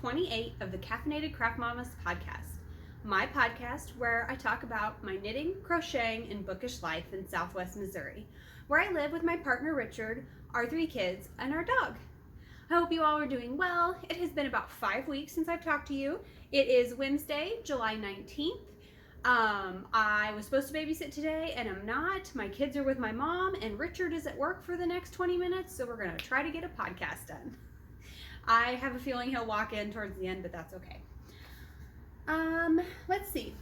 28 of the Caffeinated Craft Mama's podcast, my podcast where I talk about my knitting, crocheting, and bookish life in Southwest Missouri, where I live with my partner Richard, our 3 kids, and our dog. I hope you all are doing well. It has been about 5 weeks since I've talked to you. It is Wednesday, July 19th. I was supposed to babysit today and I'm not. My kids are with my mom and Richard is at work for the next 20 minutes, so we're going to try to get a podcast done. I have a feeling he'll walk in towards the end, but that's okay. Let's see.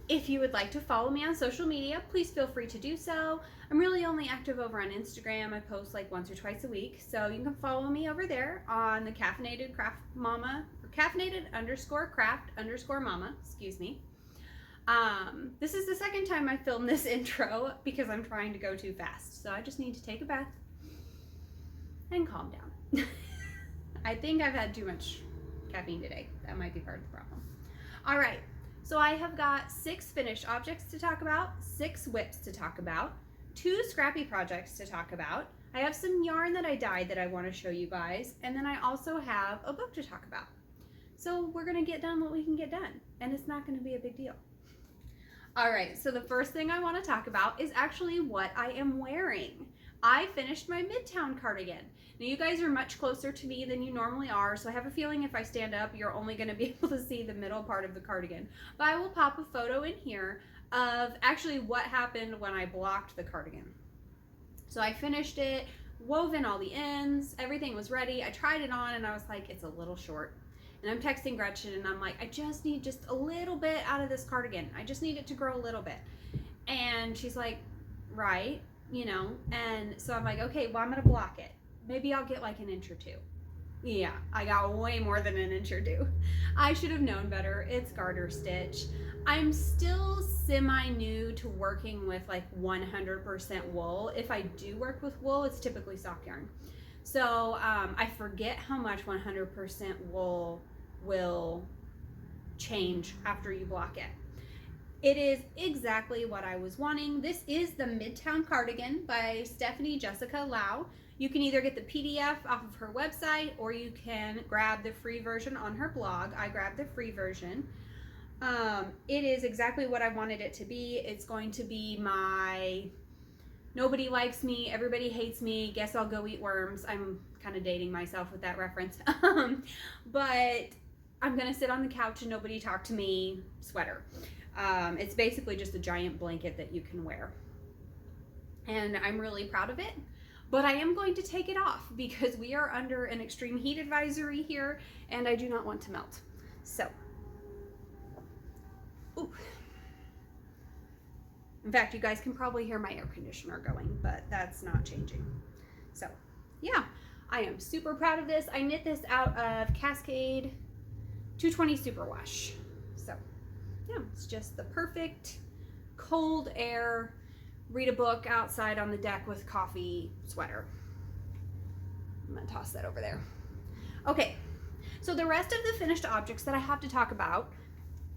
If you would like to follow me on social media, please feel free to do so. I'm really only active over on Instagram. I post like once or twice a week, so you can follow me over there on the Caffeinated Craft Mama, or Caffeinated_Craft_Mama, excuse me. This is the second time I filmed this intro because I'm trying to go too fast, so I just need to take a breath and calm down. I think I've had too much caffeine today. That might be part of the problem. All right, so I have got 6 finished objects to talk about, 6 whips to talk about, 2 scrappy projects to talk about. I have some yarn that I dyed that I want to show you guys, and then I also have a book to talk about. So we're going to get done what we can get done, and it's not going to be a big deal. All right, so the first thing I want to talk about is actually what I am wearing. I finished my Midtown cardigan. Now you guys are much closer to me than you normally are, so I have a feeling if I stand up, you're only going to be able to see the middle part of the cardigan. But I will pop a photo in here of actually what happened when I blocked the cardigan. So I finished it, wove in all the ends, everything was ready. I tried it on and I was like, it's a little short. And I'm texting Gretchen and I'm like, I just need just a little bit out of this cardigan. I just need it to grow a little bit. And she's like, right, you know. And so I'm like, okay, well, I'm going to block it. Maybe I'll get like an inch or 2. Yeah, I got way more than an inch or 2. I should have known better. It's garter stitch. I'm still semi-new to working with like 100% wool. If I do work with wool, it's typically sock yarn. So I forget how much 100% wool will change after you block it. It is exactly what I was wanting. This is the Midtown Cardigan by Stephanie Jessica Lau. You can either get the PDF off of her website or you can grab the free version on her blog. I grabbed the free version. It is exactly what I wanted it to be. It's going to be my nobody likes me, everybody hates me, guess I'll go eat worms. I'm kind of dating myself with that reference. But I'm gonna sit on the couch and nobody talk to me sweater. It's basically just a giant blanket that you can wear. And I'm really proud of it. But I am going to take it off because we are under an extreme heat advisory here and I do not want to melt. So, ooh. In fact, you guys can probably hear my air conditioner going, but that's not changing. So, yeah, I am super proud of this. I knit this out of Cascade 220 Superwash. So, yeah, it's just the perfect cold air, read a book outside on the deck with coffee sweater. I'm gonna toss that over there. Okay, so the rest of the finished objects that I have to talk about,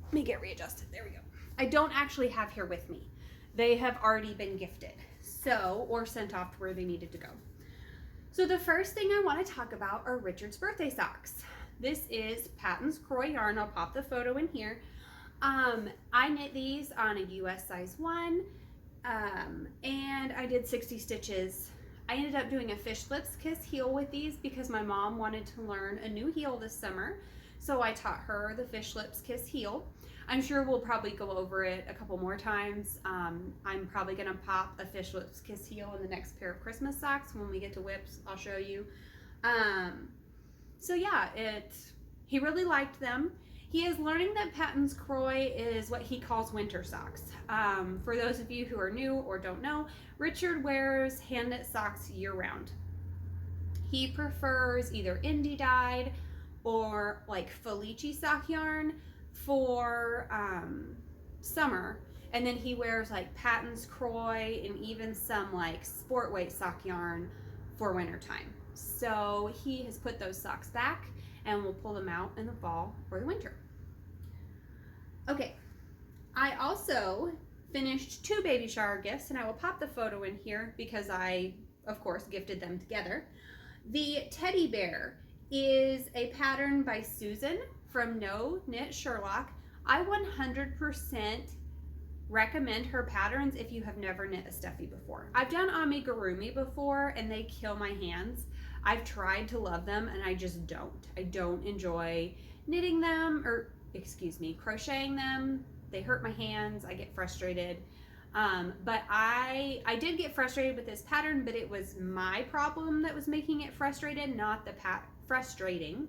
let me get readjusted, there we go. I don't actually have here with me. They have already been gifted, so, or sent off to where they needed to go. So the first thing I want to talk about are Richard's birthday socks. This is Patton's Croy yarn. I'll pop the photo in here. I knit these on a US size 1, and I did 60 stitches. I ended up doing a fish lips kiss heel with these because my mom wanted to learn a new heel this summer, so I taught her the fish lips kiss heel. I'm sure we'll probably go over it a couple more times. I'm probably gonna pop a fish lips kiss heel in the next pair of Christmas socks when we get to whips. I'll show you. So yeah, he really liked them. He is learning that Patton's Croy is what he calls winter socks. For those of you who are new or don't know, Richard wears hand knit socks year round. He prefers either indie dyed or like Felici sock yarn for summer, and then he wears like Patton's Croy and even some like sport weight sock yarn for winter time. So he has put those socks back and we'll pull them out in the fall or the winter. Okay, I also finished 2 baby shower gifts, and I will pop the photo in here because I, of course, gifted them together. The teddy bear is a pattern by Susan from No Knit Sherlock. I 100% recommend her patterns if you have never knit a stuffy before. I've done amigurumi before and they kill my hands. I've tried to love them and I just don't. I don't enjoy knitting them, or excuse me, crocheting them. They hurt my hands. I get frustrated. But I did get frustrated with this pattern, but it was my problem that was making it frustrated, not the frustrating,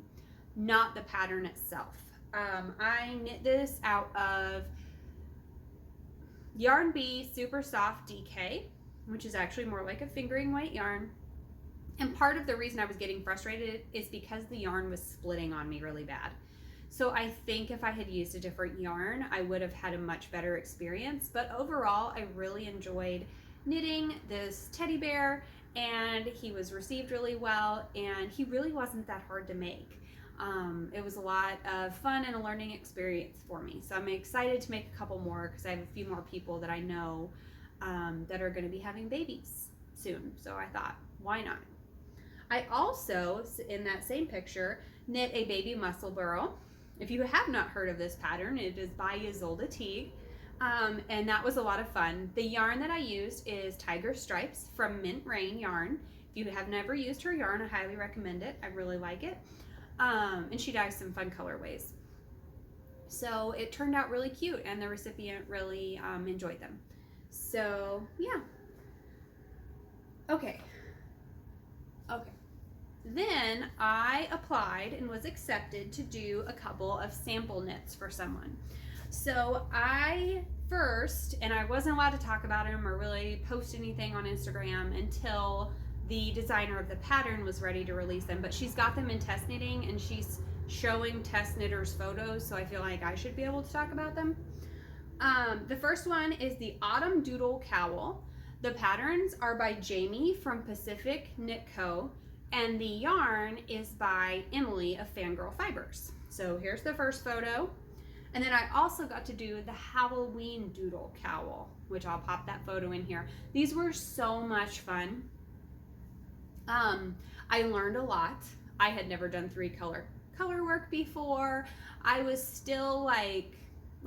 not the pattern itself. I knit this out of Yarn Bee Super Soft DK, which is actually more like a fingering weight yarn. And part of the reason I was getting frustrated is because the yarn was splitting on me really bad. So I think if I had used a different yarn, I would have had a much better experience. But overall, I really enjoyed knitting this teddy bear, and he was received really well, and he really wasn't that hard to make. It was a lot of fun and a learning experience for me. So I'm excited to make a couple more because I have a few more people that I know that are going to be having babies soon. So I thought, why not? I also, in that same picture, knit a baby muscle burrow. If you have not heard of this pattern, it is by Ysolda Teague, and that was a lot of fun. The yarn that I used is Tiger Stripes from Mint Rain Yarn. If you have never used her yarn, I highly recommend it. I really like it. And she dyes some fun colorways. So it turned out really cute, and the recipient really enjoyed them. So yeah. Okay. Then I applied and was accepted to do a couple of sample knits for someone. So I first, and I wasn't allowed to talk about them or really post anything on Instagram until the designer of the pattern was ready to release them, but she's got them in test knitting and she's showing test knitters photos, so I feel like I should be able to talk about them. The first one is the Autumn Doodle Cowl. The patterns are by Jamie from Pacific Knit Co. And the yarn is by Emily of Fangirl Fibers. So here's the first photo. And then I also got to do the Halloween Doodle Cowl, which I'll pop that photo in here. These were so much fun. I learned a lot. I had never done 3-color work before. I was still like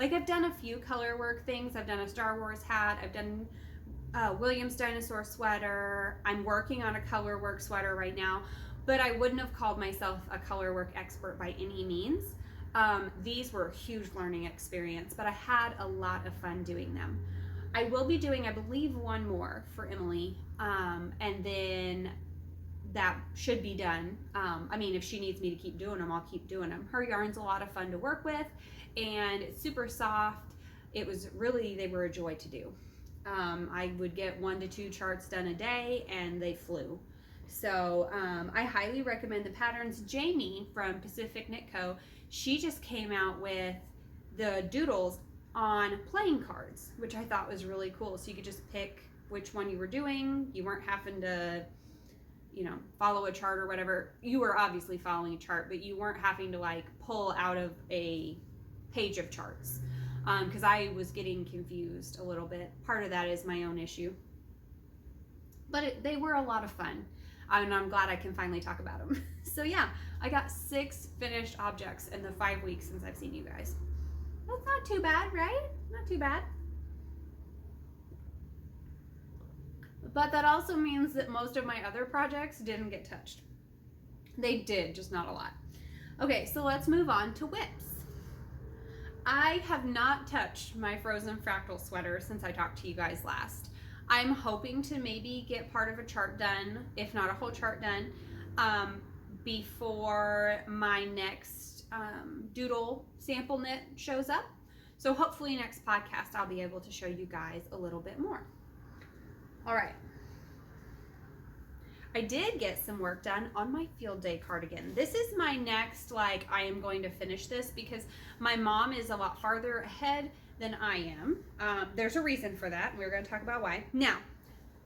I've done a few color work things. I've done a Star Wars hat. I've done William's dinosaur sweater. I'm working on a color work sweater right now, but I wouldn't have called myself a color work expert by any means. These were a huge learning experience, but I had a lot of fun doing them. I will be doing, I believe, one more for Emily, and then that should be done. I mean, if she needs me to keep doing them, I'll keep doing them. Her yarn's a lot of fun to work with, and it's super soft. It was really, they were a joy to do. I would get 1 to 2 charts done a day and they flew. So I highly recommend the patterns. Jamie from Pacific Knit Co., she just came out with the doodles on playing cards, which I thought was really cool. So you could just pick which one you were doing. You weren't having to, follow a chart or whatever. You were obviously following a chart, but you weren't having to like pull out of a page of charts. Because I was getting confused a little bit. Part of that is my own issue. But they were a lot of fun. And I'm glad I can finally talk about them. So yeah, I got 6 finished objects in the 5 weeks since I've seen you guys. That's not too bad, right? Not too bad. But that also means that most of my other projects didn't get touched. They did, just not a lot. Okay, so let's move on to whips. I have not touched my frozen fractal sweater since I talked to you guys last. I'm hoping to maybe get part of a chart done, if not a whole chart done, before my next doodle sample knit shows up. So hopefully next podcast I'll be able to show you guys a little bit more. All right. I did get some work done on my field day cardigan. This is my next, I am going to finish this because my mom is a lot farther ahead than I am. There's a reason for that, and we're going to talk about why. Now,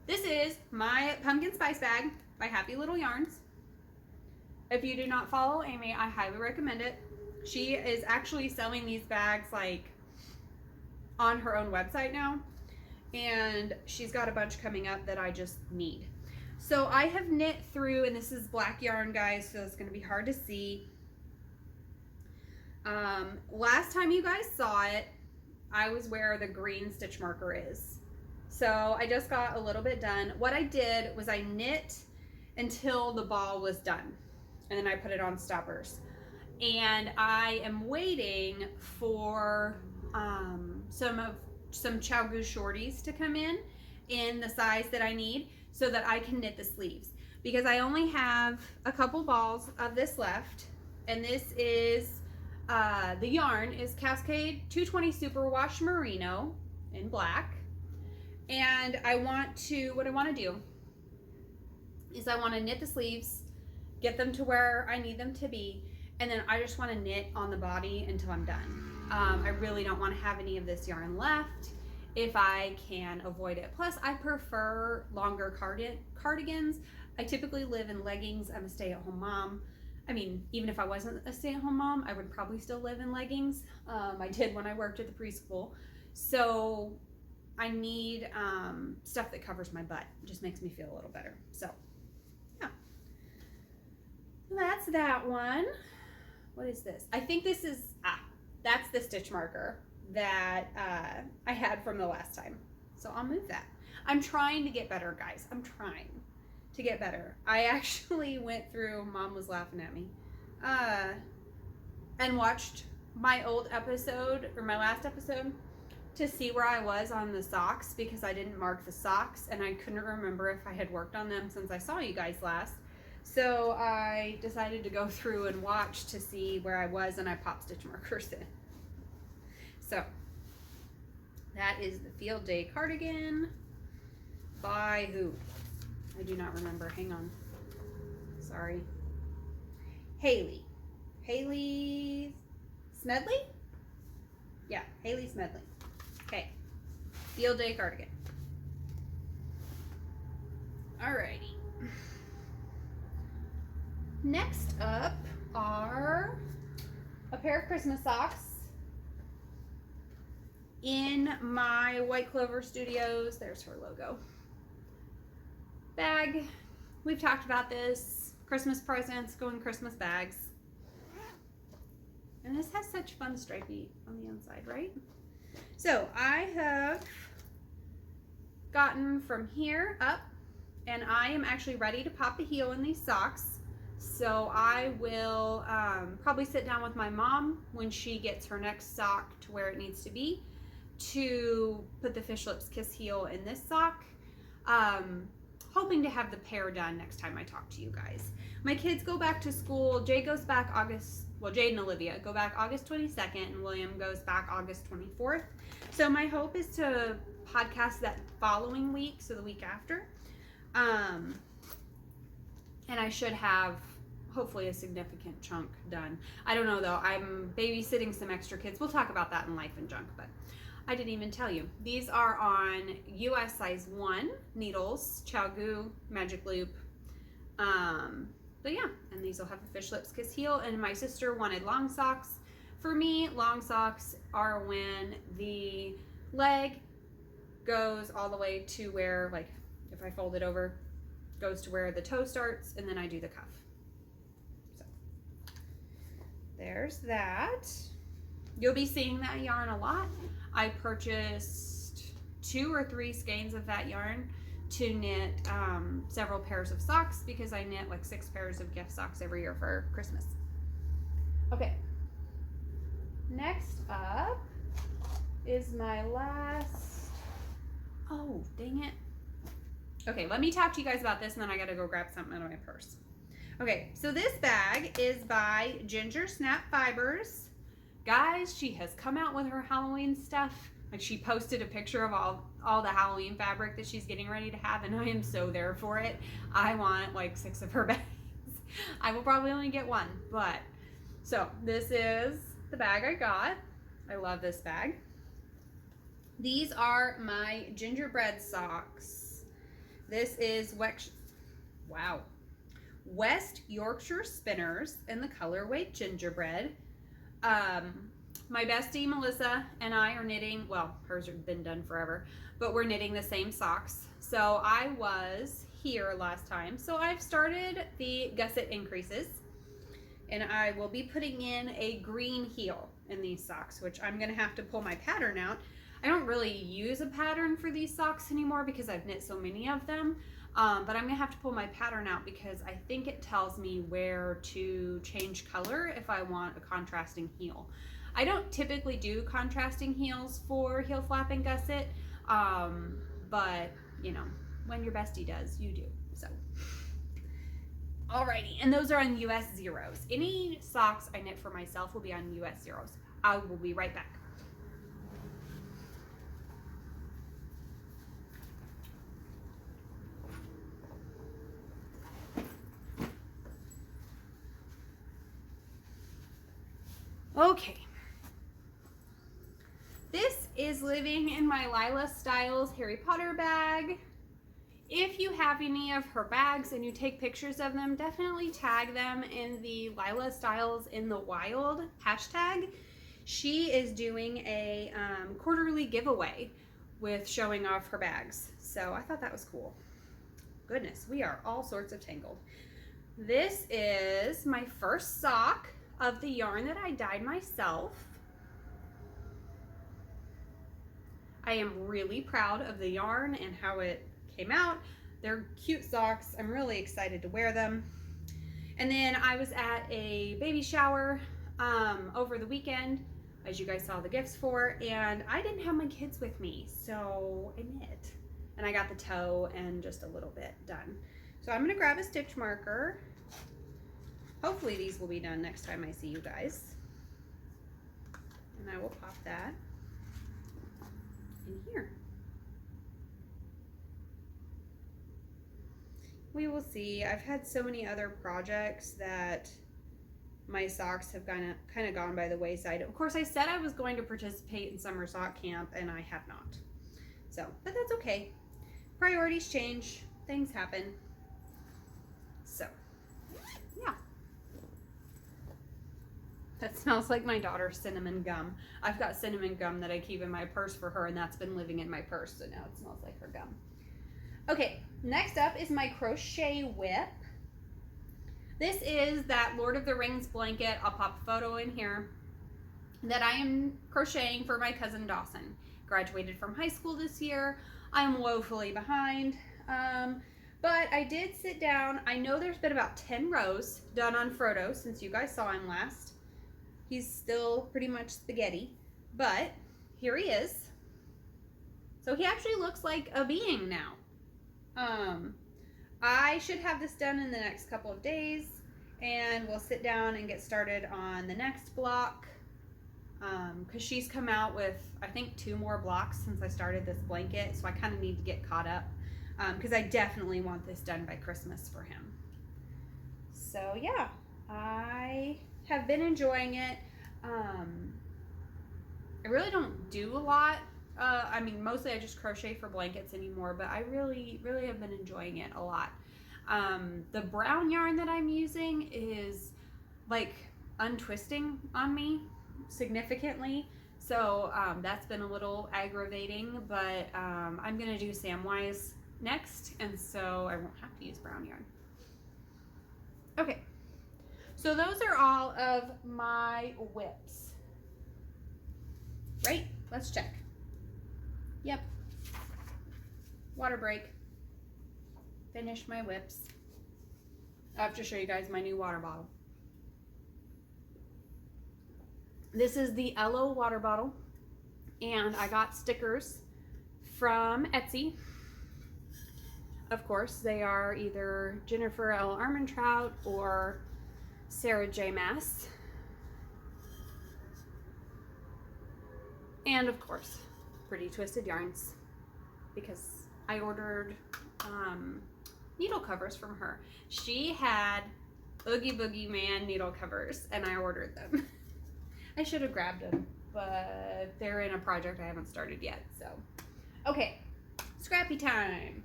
this is my pumpkin spice bag by Happy Little Yarns. If you do not follow Amy, I highly recommend it. She is actually selling these bags on her own website now, and she's got a bunch coming up that I just need. So I have knit through, and this is black yarn, guys, so it's going to be hard to see. Last time you guys saw it, I was where the green stitch marker is. So I just got a little bit done. What I did was I knit until the ball was done, and then I put it on stoppers. And I am waiting for some Chow Goose shorties to come in the size that I need so that I can knit the sleeves, because I only have a couple balls of this left, and this is the yarn is Cascade 220 Superwash Merino in black. And what I want to do is I want to knit the sleeves, get them to where I need them to be, and then I just want to knit on the body until I'm done. I really don't want to have any of this yarn left if I can avoid it. Plus, I prefer longer cardigans. I typically live in leggings. I'm a stay-at-home mom. I mean, even if I wasn't a stay-at-home mom, I would probably still live in leggings. I did when I worked at the preschool. So I need stuff that covers my butt. It just makes me feel a little better. So, yeah. That's that one. What is this? I think this is, that's the stitch marker that I had from the last time. So I'll move that. I'm trying to get better, guys. I'm trying to get better. I actually went through, Mom was laughing at me, and watched my old episode, or my last episode, to see where I was on the socks, because I didn't mark the socks and I couldn't remember if I had worked on them since I saw you guys last. So I decided to go through and watch to see where I was, and I popped stitch markers in. So that is the Field Day cardigan by who? I do not remember. Hang on. Sorry. Haley Smedley? Yeah, Haley Smedley. Okay. Field Day cardigan. Alrighty. Next up are a pair of Christmas socks in my White Clover Studios. There's her logo. Bag. We've talked about this. Christmas presents go in Christmas bags. And this has such fun stripey on the inside, right? So I have gotten from here up, and I am actually ready to pop the heel in these socks. So I will probably sit down with my mom when she gets her next sock to where it needs to be to put the Fish Lips Kiss heel in this sock. Hoping to have the pair done next time I talk to you guys. My kids go back to school. Jade goes back Jade and Olivia go back August 22nd, and William goes back August 24th. So my hope is to podcast that following week, so the week after. And I should have hopefully a significant chunk done. I don't know though. I'm babysitting some extra kids. We'll talk about that in Life and Junk, but I didn't even tell you. These are on US size 1 needles, ChowGoo, Magic Loop. But yeah, and these will have a Fish Lips Kiss heel. And my sister wanted long socks. For me, long socks are when the leg goes all the way to where, like, if I fold it over, goes to where the toe starts, and then I do the cuff. So there's that. You'll be seeing that yarn a lot. I purchased 2 or 3 skeins of that yarn to knit several pairs of socks, because I knit like 6 pairs of gift socks every year for Christmas. Okay. Next up is my last, oh, dang it. Okay, let me talk to you guys about this, and then I gotta go grab something out of my purse. Okay, so this bag is by Ginger Snap Fibers. Guys, she has come out with her Halloween stuff. Like, she posted a picture of all the Halloween fabric that she's getting ready to have, and I am so there for it. I want like 6 of her bags. I will probably only get 1, but so this is the bag I got. I love this bag. These are my gingerbread socks. This is West Yorkshire Spinners in the colorway gingerbread. My bestie Melissa and I are knitting, well, hers have been done forever, but we're knitting the same socks. So I was here last time. So I've started the gusset increases, and I will be putting in a green heel in these socks, which I'm gonna have to pull my pattern out. I don't really use a pattern for these socks anymore because I've knit so many of them. But I'm gonna have to pull my pattern out because I think it tells me where to change color if I want a contrasting heel. I don't typically do contrasting heels for heel flap and gusset, but you know, when your bestie does, you do. So, alrighty, and those are on US zeros. Any socks I knit for myself will be on US zeros. I will be right back. Okay. This is living in my Lila Styles Harry Potter bag. If you have any of her bags and you take pictures of them, definitely tag them in the Lila Styles in the Wild hashtag. She is doing a quarterly giveaway with showing off her bags. So I thought that was cool. Goodness, we are all sorts of tangled. This is my first sock of the yarn that I dyed myself. I am really proud of the yarn and how it came out. They're cute socks. I'm really excited to wear them. And then I was at a baby shower over the weekend, as you guys saw the gifts for, and I didn't have my kids with me, so I knit. And I got the toe and just a little bit done. So I'm gonna grab a stitch marker. Hopefully these will be done next time I see you guys. And I will pop that in here. We will see. I've had so many other projects that my socks have kind of gone by the wayside. Of course, I said I was going to participate in summer sock camp, and I have not. So, but that's okay. Priorities change. Things happen. So, yeah. That smells like my daughter's cinnamon gum. I've got cinnamon gum that I keep in my purse for her, and that's been living in my purse, so now it smells like her gum. Okay, next up is my crochet whip. This is that Lord of the Rings blanket. I'll pop a photo in here that I am crocheting for my cousin Dawson. Graduated from high school this year. I'm woefully behind, but I did sit down. I know there's been about 10 rows done on Frodo since you guys saw him last. He's still pretty much spaghetti, but here he is. So he actually looks like a being now. I should have this done in the next couple of days, and we'll sit down and get started on the next block, because she's come out with, I think, 2 more blocks since I started this blanket, so I kind of need to get caught up, because I definitely want this done by Christmas for him. So yeah, I have been enjoying it. I really don't do a lot. I mean, mostly I just crochet for blankets anymore, but I really have been enjoying it a lot. The brown yarn that I'm using is like untwisting on me significantly. So that's been a little aggravating, but I'm gonna do Samwise next, and so I won't have to use brown yarn. Okay, so those are all of my whips. Right? Let's check. Yep. Water break. Finished my whips. I have to show you guys my new water bottle. This is the Ello water bottle, and I got stickers from Etsy. Of course, they are either Jennifer L. Armentrout or Sarah J. Mass. And of course, Pretty Twisted Yarns, because I ordered needle covers from her. She had Oogie Boogie Man needle covers, and I ordered them. I should have grabbed them, but they're in a project I haven't started yet, so. Okay, scrappy time.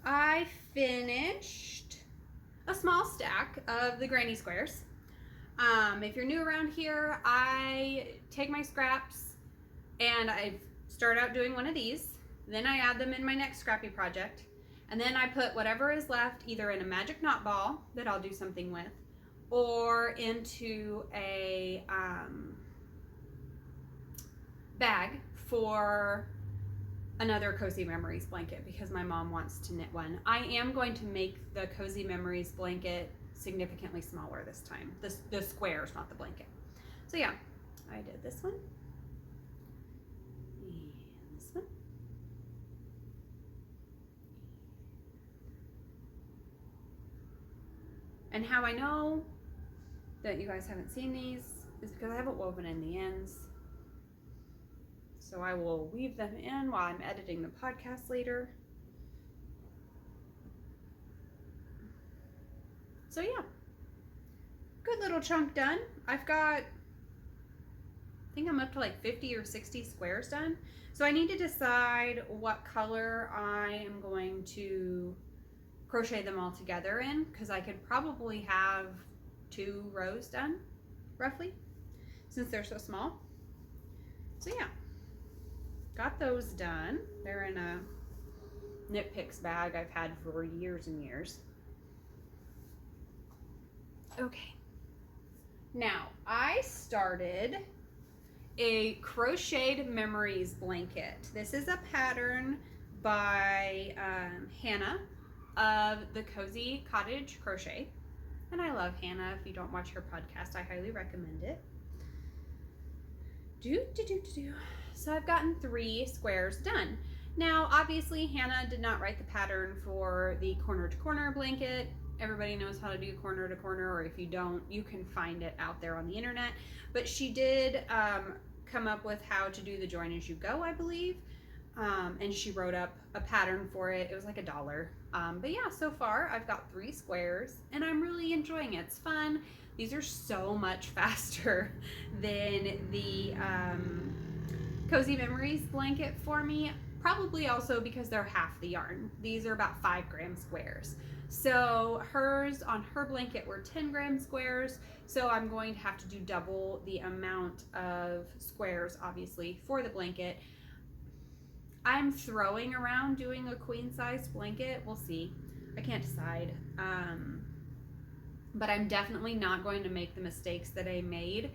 I finished a small stack of the granny squares. If you're new around here, I take my scraps and I start out doing one of these, Then I add them in my next scrappy project. And then I put whatever is left either in a magic knot ball that I'll do something with, or into a bag for another Cozy Memories blanket because my mom wants to knit one. I am going to make the Cozy Memories blanket significantly smaller this time. The squares, not the blanket. So yeah, I did this one. And this one. And how I know that you guys haven't seen these is because I haven't woven in the ends. So I will weave them in while I'm editing the podcast later. So yeah, good little chunk done. I think I'm up to like 50 or 60 squares done. So I need to decide what color I am going to crochet them all together in, because I could probably have 2 rows done roughly since they're so small. So yeah, got those done. They're in a Knit Picks bag I've had for years and years. Okay, now I started a Crocheted Memories blanket. This is a pattern by Hannah of the Cozy Cottage Crochet. And I love Hannah. If you don't watch her podcast, I highly recommend it. So I've gotten 3 squares done. Now, obviously, Hannah did not write the pattern for the corner to corner blanket. Everybody knows how to do corner to corner, or if you don't, you can find it out there on the internet. But she did come up with how to do the join as you go, I believe. And she wrote up a pattern for it. It was like $1. But yeah, so far I've got 3 squares and I'm really enjoying it. It's fun. These are so much faster than the Cozy Memories blanket for me. Probably also because they're half the yarn. These are about 5-gram squares. So hers on her blanket were 10-gram squares. So I'm going to have to do double the amount of squares, obviously, for the blanket. I'm throwing around doing a queen size blanket. We'll see. I can't decide. But I'm definitely not going to make the mistakes that I made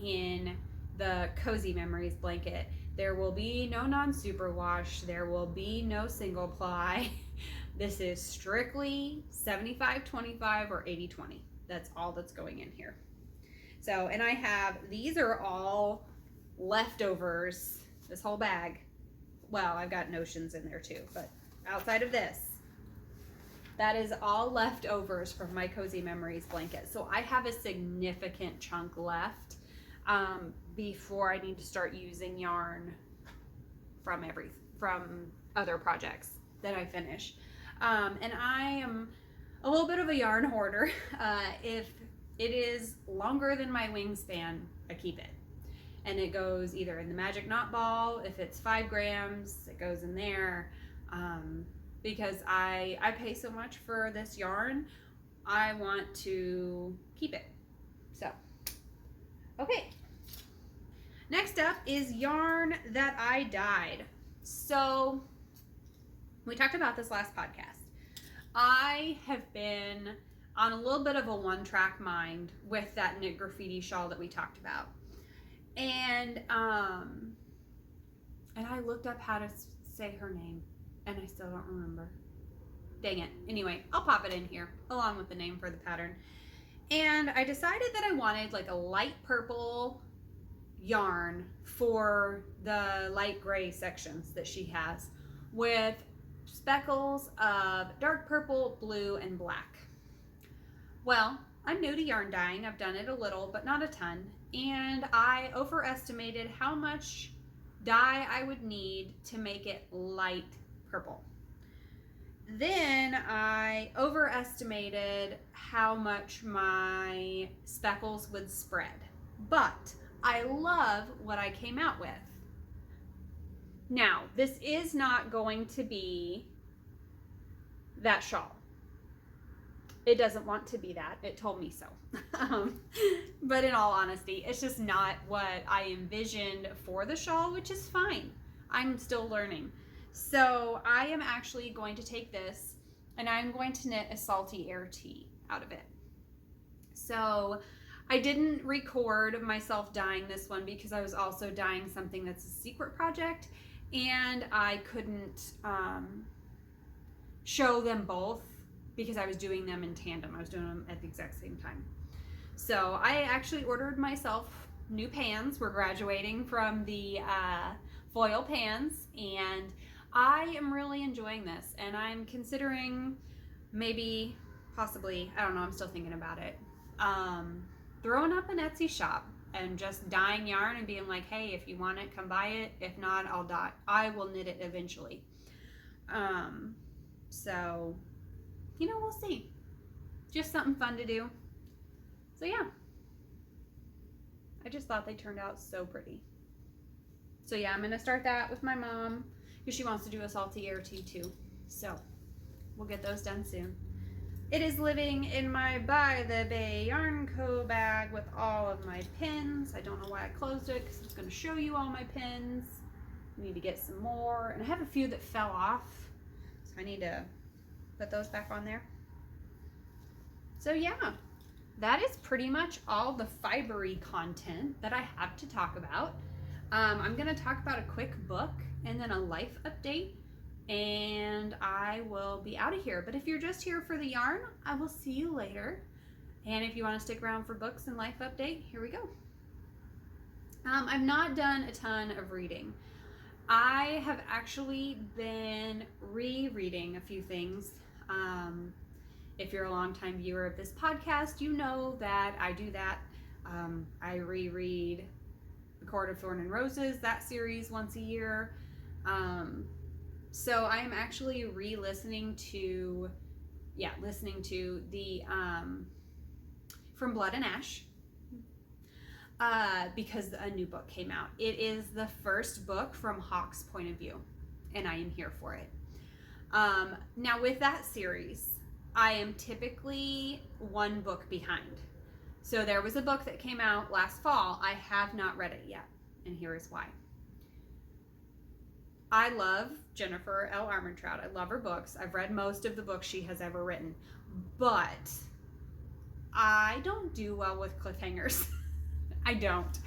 in the Cozy Memories blanket. There will be no non-superwash. There will be no single ply. This is strictly 75-25 or 80-20. That's all that's going in here. So, and I have, these are all leftovers, this whole bag. Well, I've got notions in there too, but outside of this, that is all leftovers from my Cozy Memories blanket. So I have a significant chunk left before I need to start using yarn from other projects that I finish. And I am a little bit of a yarn hoarder. If it is longer than my wingspan, I keep it. And it goes either in the magic knot ball. If it's 5 grams, it goes in there. Because I pay so much for this yarn, I want to keep it. So, okay. Next up is yarn that I dyed. So, we talked about this last podcast. I have been on a little bit of a one-track mind with that knit graffiti shawl that we talked about. And I looked up how to say her name, and I still don't remember. Dang it. Anyway, I'll pop it in here along with the name for the pattern. And I decided that I wanted like a light purple yarn for the light gray sections that she has, with speckles of dark purple, blue, and black. Well, I'm new to yarn dyeing. I've done it a little, but not a ton. And I overestimated how much dye I would need to make it light purple. Then I overestimated how much my speckles would spread. But I love what I came out with. Now, this is not going to be that shawl. It doesn't want to be that. It told me so. But in all honesty, it's just not what I envisioned for the shawl, which is fine. I'm still learning. So I am actually going to take this and I'm going to knit a salty air tee out of it. So I didn't record myself dyeing this one because I was also dyeing something that's a secret project, and I couldn't show them both because I was doing them in tandem. I was doing them at the exact same time. So I actually ordered myself new pans. We're graduating from the foil pans, and I am really enjoying this, and I'm considering maybe, possibly, I don't know, I'm still thinking about it, throwing up an Etsy shop and just dyeing yarn and being like, hey, if you want it, come buy it. If not, I will knit it eventually. So, you know, we'll see. Just something fun to do. So yeah, I just thought they turned out so pretty. So yeah, I'm gonna start that with my mom because she wants to do a salty air tee too. So we'll get those done soon. It is living in my By the Bay Yarn Co. bag with all of my pins. I don't know why I closed it because I was going to show you all my pins. I need to get some more. And I have a few that fell off, so I need to put those back on there. So yeah, that is pretty much all the fibery content that I have to talk about. I'm going to talk about a quick book and then a life update, and I will be out of here. But if you're just here for the yarn, I will see you later. And if you want to stick around for books and life update, here we go. I've not done a ton of reading. I have actually been rereading a few things. If you're a longtime viewer of this podcast, you know that I do that. I reread The Court of Thorn and Roses, that series, once a year. So I'm actually listening to the From Blood and Ash because a new book came out. It is the first book from Hawk's point of view, and I am here for it. Now with that series, I am typically one book behind. So there was a book that came out last fall. I have not read it yet, and here is why. I love Jennifer L. Armentrout. I love her books. I've read most of the books she has ever written, but I don't do well with cliffhangers. I don't.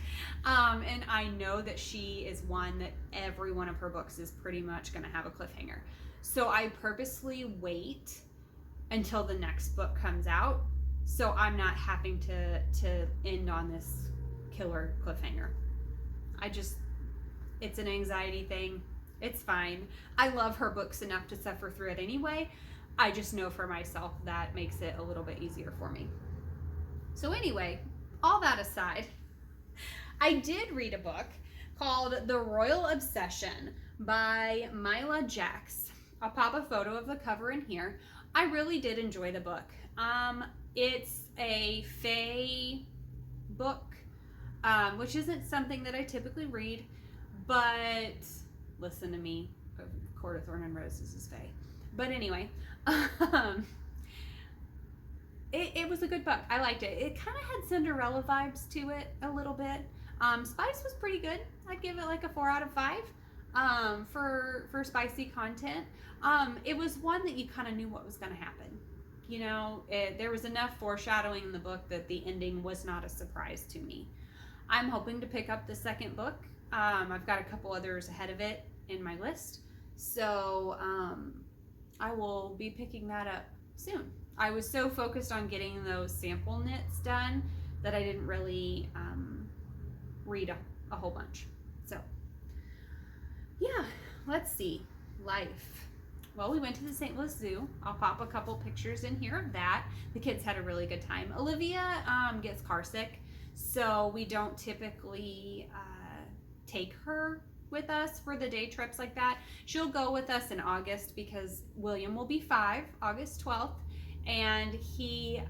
And I know that she is one that every one of her books is pretty much going to have a cliffhanger. So I purposely wait until the next book comes out, so I'm not having to end on this killer cliffhanger. It's an anxiety thing. It's fine. I love her books enough to suffer through it anyway. I just know for myself that makes it a little bit easier for me. So anyway, all that aside, I did read a book called The Royal Obsession by Mila Jax. I'll pop a photo of the cover in here. I really did enjoy the book. It's a fae book, which isn't something that I typically read, but listen to me, Court of Thorn and Roses is fae. But anyway, it was a good book. I liked it. It kind of had Cinderella vibes to it a little bit. Spice was pretty good. I'd give it like a 4 out of 5 for spicy content. It was one that you kind of knew what was going to happen. You know, there was enough foreshadowing in the book that the ending was not a surprise to me. I'm hoping to pick up the second book. I've got a couple others ahead of it in my list, so I will be picking that up soon. I was so focused on getting those sample knits done that I didn't really read a whole bunch. So yeah, let's see. Life. Well, we went to the St. Louis Zoo. I'll pop a couple pictures in here of that. The kids had a really good time. Olivia gets car sick, so we don't typically take her with us for the day trips like that. She'll go with us in August because William will be 5, August 12th, and he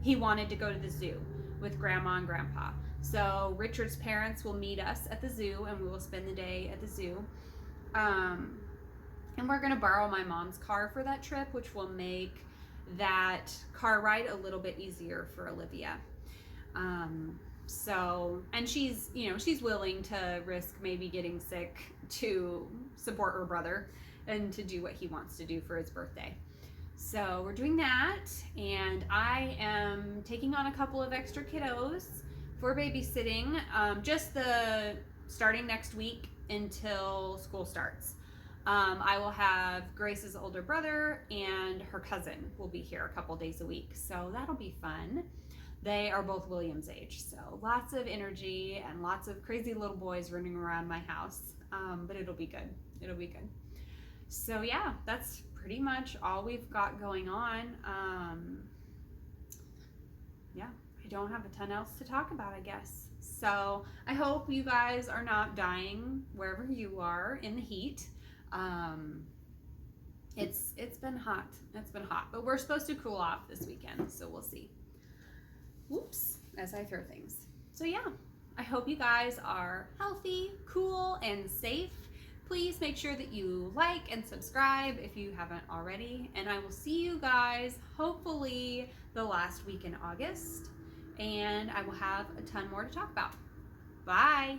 wanted to go to the zoo with Grandma and Grandpa. So Richard's parents will meet us at the zoo, and we will spend the day at the zoo. And we're going to borrow my mom's car for that trip, which will make that car ride a little bit easier for Olivia. So, and she's, you know, she's willing to risk maybe getting sick to support her brother and to do what he wants to do for his birthday. So we're doing that, and I am taking on a couple of extra kiddos for babysitting, just the starting next week until school starts. I will have Grace's older brother and her cousin will be here a couple days a week, so that'll be fun. They are both William's age, so lots of energy and lots of crazy little boys running around my house, but it'll be good. It'll be good. So yeah, that's pretty much all we've got going on. Yeah, I don't have a ton else to talk about, I guess. So I hope you guys are not dying wherever you are in the heat. It's been hot. It's been hot, but we're supposed to cool off this weekend, so we'll see. Whoops, as I throw things. So yeah, I hope you guys are healthy, cool, and safe. Please make sure that you like and subscribe if you haven't already, and I will see you guys hopefully the last week in August, and I will have a ton more to talk about. Bye.